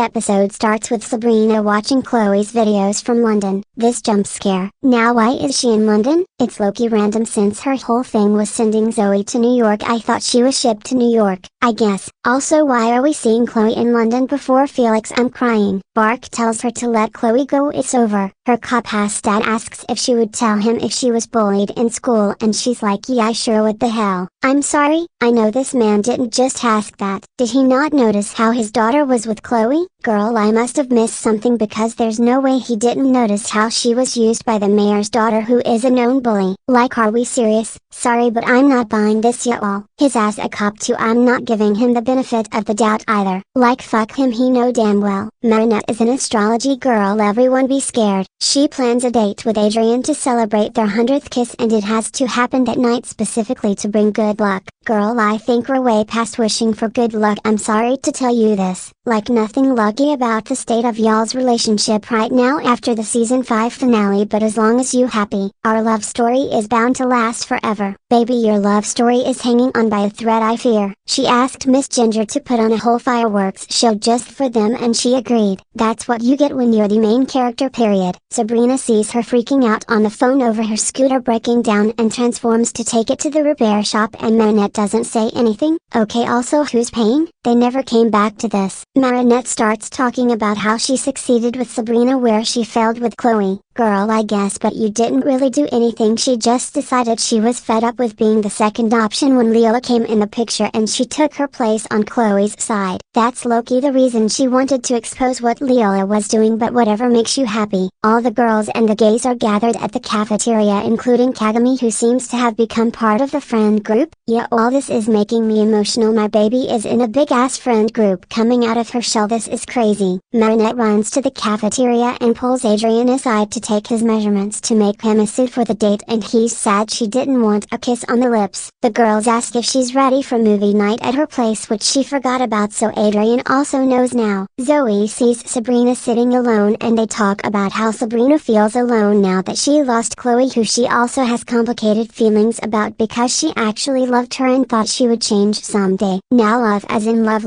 Episode starts with Sabrina watching Chloe's videos from London. This jump scare. Now why is she in London? It's low-key random since her whole thing was sending Zoe to New York. I thought she was shipped to New York, I guess. Also, why are we seeing Chloe in London before Felix? I'm crying. Bark tells her to let Chloe go, it's over. Her cop-ass dad asks if she would tell him if she was bullied in school and she's like, yeah sure, what the hell. I'm sorry, I know this man didn't just ask that. Did he not notice how his daughter was with Chloe? Girl, I must have missed something because there's no way he didn't notice how she was used by the mayor's daughter who is a known bully. Like, are we serious? Sorry, but I'm not buying this yet all. His ass a cop too. I'm not giving him the benefit of the doubt either. Like, fuck him, he know damn well. Marinette is an astrology girl, everyone be scared. She plans a date with Adrian to celebrate their 100th kiss and it has to happen that night specifically to bring good luck. Girl, I think we're way past wishing for good luck. I'm sorry to tell you this. Like, nothing lucky about the state of y'all's relationship right now after the season 5 finale, but as long as you happy, our love story is bound to last forever. Baby, your love story is hanging on by a thread, I fear. She asked Miss Ginger to put on a whole fireworks show just for them and she agreed. That's what you get when you're the main character, period. Sabrina sees her freaking out on the phone over her scooter breaking down and transforms to take it to the repair shop, and Marinette doesn't say anything. Okay, also who's paying? They never came back to this. Marinette starts talking about how she succeeded with Sabrina where she failed with Chloe. Girl, I guess, but you didn't really do anything. She just decided she was fed up with being the second option when Leola came in the picture and she took her place on Chloe's side. That's low-key the reason she wanted to expose what Leola was doing, but whatever makes you happy. All the girls and the gays are gathered at the cafeteria, including Kagami, who seems to have become part of the friend group. Yeah, all this is making me emotional. My baby is in a big ass friend group coming out of her shell. This is crazy. Marinette runs to the cafeteria and pulls Adrian aside to take his measurements to make him a suit for the date, and he's sad she didn't want a kiss on the lips. The girls ask if she's ready for movie night at her place, which she forgot about, so Adrian also knows now. Zoe sees Sabrina sitting alone and they talk about how Sabrina feels alone now that she lost Chloe, who she also has complicated feelings about because she actually loved her and thought she would change someday. Now love as in love?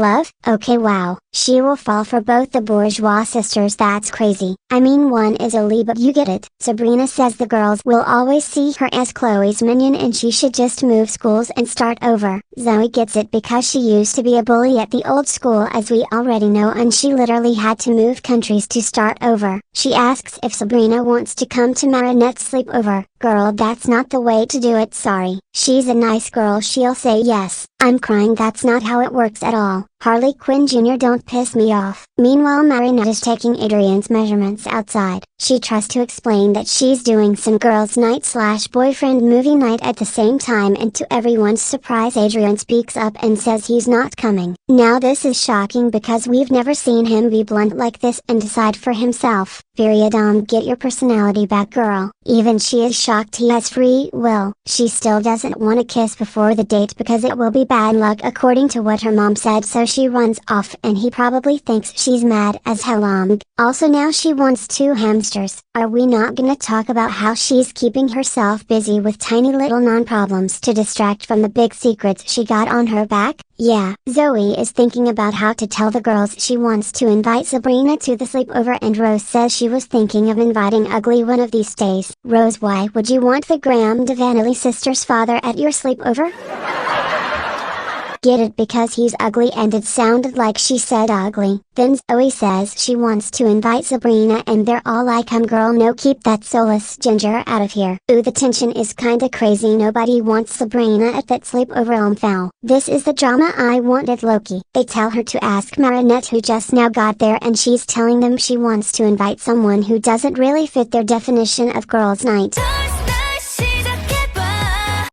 Okay, wow. She will fall for both the bourgeois sisters. That's crazy. I mean, one is a Lee, but you get it. Sabrina says the girls will always see her as Chloe's minion and she should just move schools and start over. Zoe gets it because she used to be a bully at the old school, as we already know, and she literally had to move countries to start over. She asks if Sabrina wants to come to Marinette's sleepover. Girl, that's not the way to do it, sorry. She's a nice girl, she'll say yes. I'm crying, that's not how it works at all. Harley Quinn Jr., don't piss me off. Meanwhile, Marinette is taking Adrian's measurements outside. She tries to explain that she's doing some girls' night / boyfriend movie night at the same time, and to everyone's surprise Adrian speaks up and says he's not coming. Now this is shocking because we've never seen him be blunt like this and decide for himself. Period. Get your personality back, girl. Even she is shocked he has free will. She still doesn't want to kiss before the date because it will be bad luck according to what her mom said, so she runs off and he probably thinks she's mad as hell. Also, now she wants 2 hamsters. Are we not gonna talk about how she's keeping herself busy with tiny little non-problems to distract from the big secrets she got on her back? Yeah, Zoe is thinking about how to tell the girls she wants to invite Sabrina to the sleepover, and Rose says she was thinking of inviting Ugly one of these days. Rose, why would you want the Graham Devanelli sisters' father at your sleepover? Get it, because he's ugly, and it sounded like she said ugly. Then Zoe says she wants to invite Sabrina and they're all like, girl, no, keep that soulless Ginger out of here. Ooh, the tension is kinda crazy. Nobody wants Sabrina at that sleepover. Foul. This is the drama I wanted, Loki. They tell her to ask Marinette, who just now got there, and she's telling them she wants to invite someone who doesn't really fit their definition of girls' night.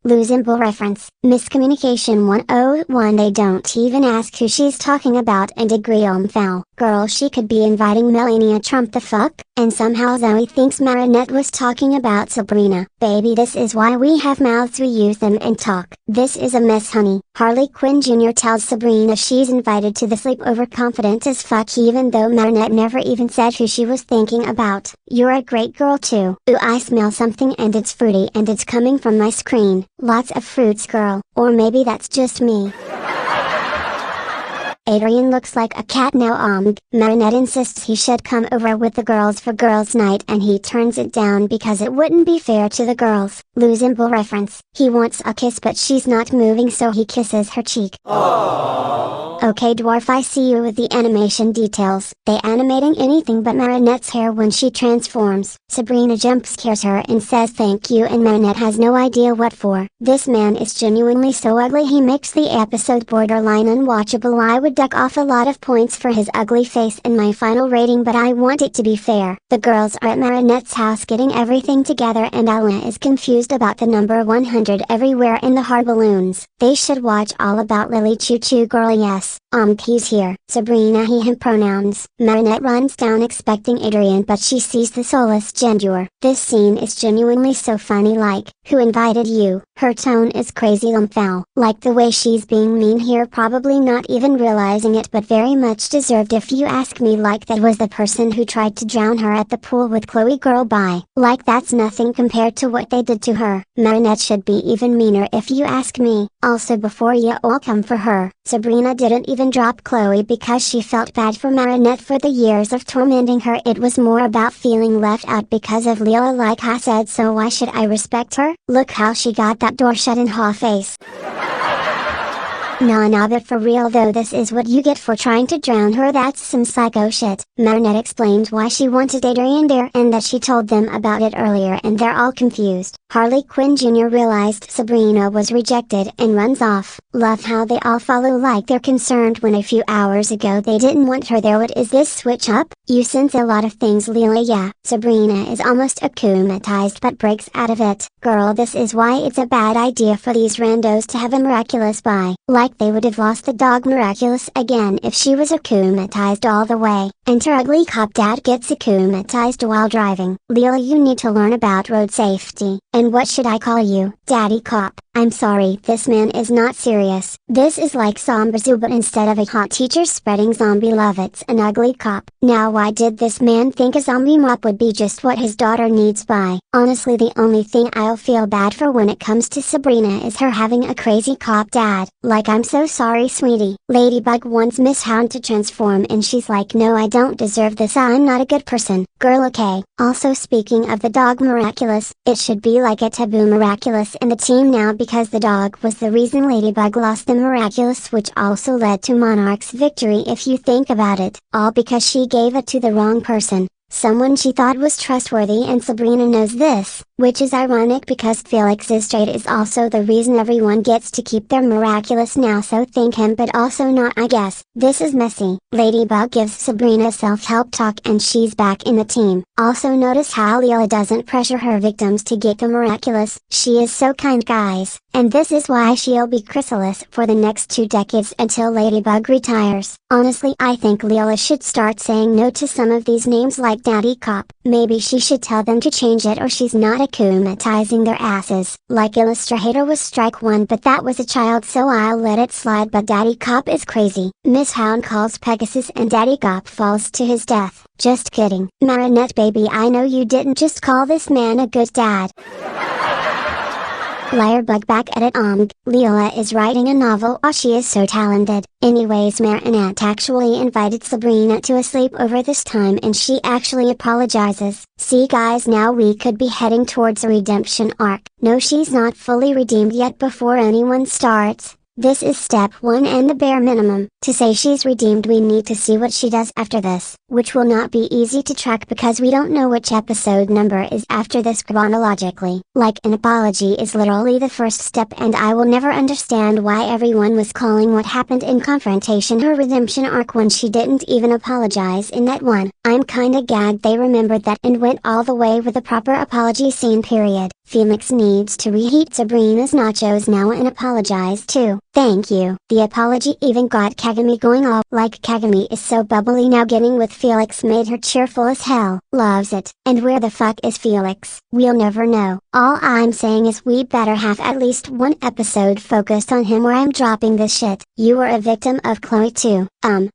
Losing-bull reference. Miscommunication 101. They don't even ask who she's talking about and agree. Foul. Girl, she could be inviting Melania Trump, the fuck? And somehow Zoe thinks Marinette was talking about Sabrina. Baby, this is why we have mouths, we use them and talk. This is a mess, honey. Harley Quinn Jr. tells Sabrina she's invited to the sleepover, confident as fuck, even though Marinette never even said who she was thinking about. You're a great girl too. Ooh, I smell something and it's fruity and it's coming from my screen. Lots of fruits, girl. Or maybe that's just me. Adrian looks like a cat now. Marinette insists he should come over with the girls for girls' night and he turns it down because it wouldn't be fair to the girls. Losable reference. He wants a kiss but she's not moving so he kisses her cheek. Aww. Okay dwarf, I see you with the animation details. They animating anything but Marinette's hair when she transforms. Sabrina jump scares her and says thank you and Marinette has no idea what for. This man is genuinely so ugly he makes the episode borderline unwatchable. I would duck off a lot of points for his ugly face in my final rating, but I want it to be fair. The girls are at Marinette's house getting everything together and Alana is confused about the number 100 everywhere in the hard balloons. They should watch All About Lily. Choo choo girl, yes. He's here. Sabrina he him pronouns. Marinette runs down expecting Adrian but she sees the soulless gender. This scene is genuinely so funny, like, who invited you? Her tone is crazy foul. Like the way she's being mean here, probably not even realizing it but very much deserved if you ask me. Like that was the person who tried to drown her at the pool with Chloe. Girl bye. Like that's nothing compared to what they did to her. Marinette should be even meaner if you ask me. Also before you all come for her, Sabrina didn't even drop Chloe because she felt bad for Marinette for the years of tormenting her. It was more about feeling left out because of Leela, like I said, so why should I respect her? Look how she got that door shut in her face. Nah but for real though, this is what you get for trying to drown her. That's some psycho shit. Marinette explains why she wanted Adrian there and that she told them about it earlier and they're all confused. Harley Quinn Jr. realized Sabrina was rejected and runs off. Love how they all follow like they're concerned when a few hours ago they didn't want her there. What is this switch up? You sense a lot of things, Leela. Yeah. Sabrina is almost akumatized but breaks out of it. Girl, this is why it's a bad idea for these randos to have a miraculous bye. Like they would have lost the dog Miraculous again if she was akumatized all the way. Enter ugly cop dad gets akumatized while driving. Leela, you need to learn about road safety. And what should I call you? Daddy cop. I'm sorry, this man is not serious. This is like Zombie but instead of a hot teacher spreading zombie love, it's an ugly cop. Now why did this man think a zombie mop would be just what his daughter needs? By honestly, the only thing I'll feel bad for when it comes to Sabrina is her having a crazy cop dad. Like, I'm so sorry sweetie. Ladybug wants Miss Hound to transform and she's like, no, I don't deserve this, I'm not a good person. Girl, okay. Also speaking of the dog Miraculous, it should be like a taboo Miraculous in the team now because the dog was the reason Ladybug lost the Miraculous, which also led to Monarch's victory if you think about it, all because she gave it to the wrong person. Someone she thought was trustworthy, and Sabrina knows this, which is ironic because Felix's trait is also the reason everyone gets to keep their Miraculous now, so thank him but also not, I guess. This is messy. Ladybug gives Sabrina self-help talk and she's back in the team. Also notice how Leela doesn't pressure her victims to get the Miraculous. She is so kind, guys, and this is why she'll be chrysalis for the next 2 decades until Ladybug retires. Honestly, I think Leela should start saying no to some of these names like Daddy Cop. Maybe she should tell them to change it or she's not akumatizing their asses. Like Illustrator was strike 1 but that was a child so I'll let it slide, but Daddy Cop is crazy. Miss Hound calls Pegasus and Daddy Cop falls to his death. Just kidding. Marinette baby, I know you didn't just call this man a good dad. Liarbug back at it. Leela is writing a novel. Oh, she is so talented. Anyways, Marinette actually invited Sabrina to a sleepover this time and she actually apologizes. See guys, now we could be heading towards a redemption arc. No, she's not fully redeemed yet. Before anyone starts, this is step 1 and the bare minimum. To say she's redeemed, we need to see what she does after this, which will not be easy to track because we don't know which episode number is after this chronologically. Like, an apology is literally the first step and I will never understand why everyone was calling what happened in Confrontation her redemption arc when she didn't even apologize in that one. I'm kinda gagged they remembered that and went all the way with a proper apology scene period. Felix needs to reheat Sabrina's nachos now and apologize too. Thank you. The apology even got Kagami going all like Kagami is so bubbly now. Getting with Felix made her cheerful as hell. Loves it. And where the fuck is Felix? We'll never know. All I'm saying is we better have at least one episode focused on him or I'm dropping this shit. You were a victim of Chloe too.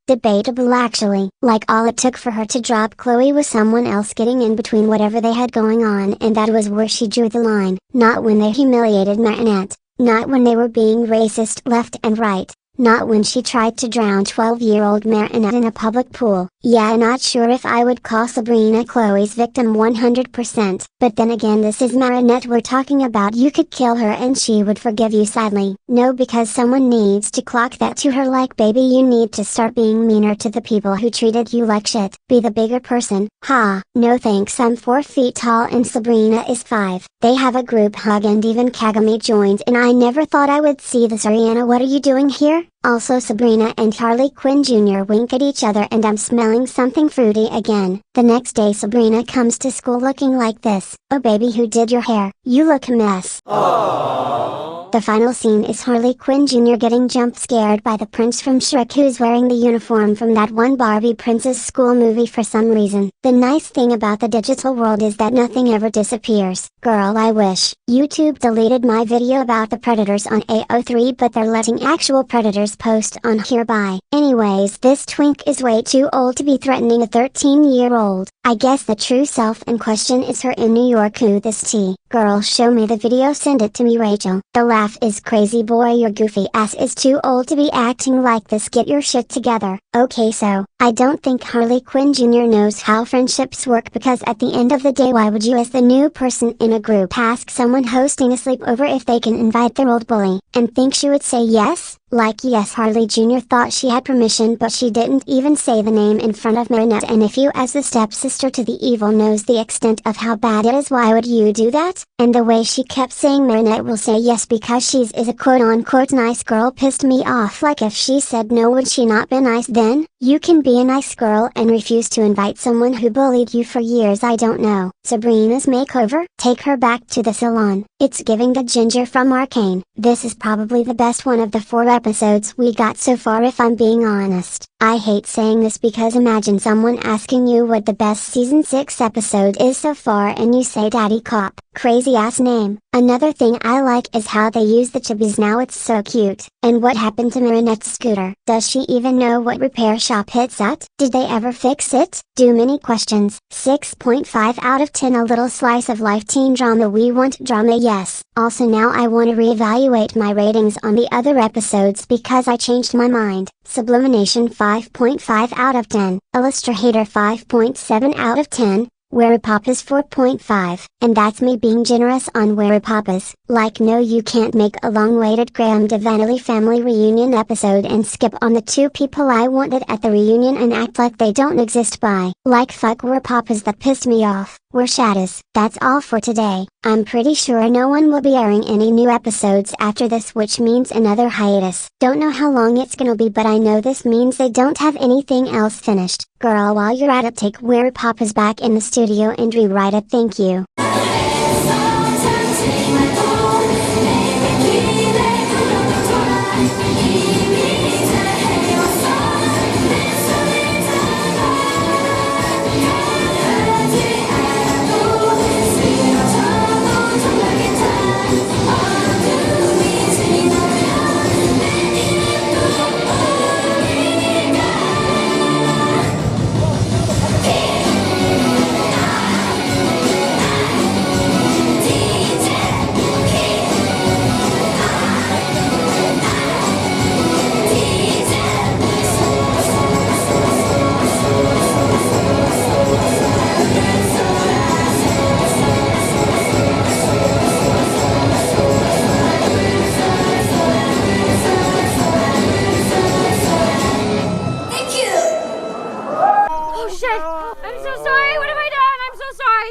Debatable actually. Like, all it took for her to drop Chloe was someone else getting in between whatever they had going on, and that was where she drew the line. Not when they humiliated Marinette. Not when they were being racist left and right. not when she tried to drown 12-year-old Marinette in a public pool. Yeah, not sure if I would call Sabrina Chloe's victim 100%, but then again, this is Marinette we're talking about. You could kill her and she would forgive you sadly. No, because someone needs to clock that to her, like, baby, you need to start being meaner to the people who treated you like shit. Be the bigger person. Ha, no thanks, I'm 4 feet tall and Sabrina is 5. They have a group hug and even Kagami joins in. I never thought I would see this. Ariana, what are you doing here? Also, Sabrina and Harley Quinn Jr. wink at each other and I'm smelling something fruity again. The next day Sabrina comes to school looking like this. Oh baby, who did your hair? You look a mess. Aww. The final scene is Harley Quinn Jr. getting jump scared by the prince from Shrek, who's wearing the uniform from that one Barbie princess school movie for some reason. The nice thing about the digital world is that nothing ever disappears. Girl, I wish YouTube deleted my video about the predators on AO3, but they're letting actual predators post on hereby. Anyways, this twink is way too old to be threatening a 13-year-old. I guess the true self in question is her in New York. Who this tea? Girl, show me the video, send it to me, Rachel. The laugh is crazy. Boy, your goofy ass is too old to be acting like this. Get your shit together. Okay, so I don't think Harley Quinn Jr. knows how friendships work, because at the end of the day, why would you as the new person in a group ask someone hosting a sleepover if they can invite their old bully, and think she would say yes? Like, yes, Harley Jr. thought she had permission, but she didn't even say the name in front of Marinette. And if you as the stepsister to the evil knows the extent of how bad it is, why would you do that? And the way she kept saying Marinette will say yes because she's is a quote-unquote nice girl pissed me off. Like, if she said no, would she not be nice then? You can be a nice girl and refuse to invite someone who bullied you for years. I don't know. Sabrina's makeover? Take her back to the salon. It's giving the ginger from Arcane. This is probably the best one of the 4 episodes we got so far, if I'm being honest. I hate saying this because imagine someone asking you what the best season 6 episode is so far and you say Daddy Cop. Crazy ass name. Another thing I like is how they use the chibis now, it's so cute. And what happened to Marinette's scooter? Does she even know what repair shop it's at? Did they ever fix it? Too many questions. 6.5 out of 10. A little slice of life teen drama. We want drama, yes. Also, now I want to reevaluate my ratings on the other episodes because I changed my mind. Sublimination 5.5 out of 10. Illustrator 5.7 out of 10. Werepapas 4.5, and that's me being generous on Werepapas. Like, no, you can't make a long-awaited Graham Devanelli family reunion episode and skip on the 2 people I wanted at the reunion and act like they don't exist. By like, fuck Werepapas, that pissed me off. We're shadows. That's all for today. I'm pretty sure no one will be airing any new episodes after this, which means another hiatus. Don't know how long it's gonna be, but I know this means they don't have anything else finished. Girl, while you're at it, take Werepapas back in the studio and rewrite it. Thank you.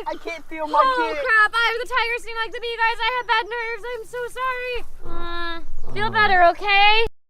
I can't feel my kid. Oh crap, the tigers seem like to be, guys. I have bad nerves. I'm so sorry. Feel better, okay?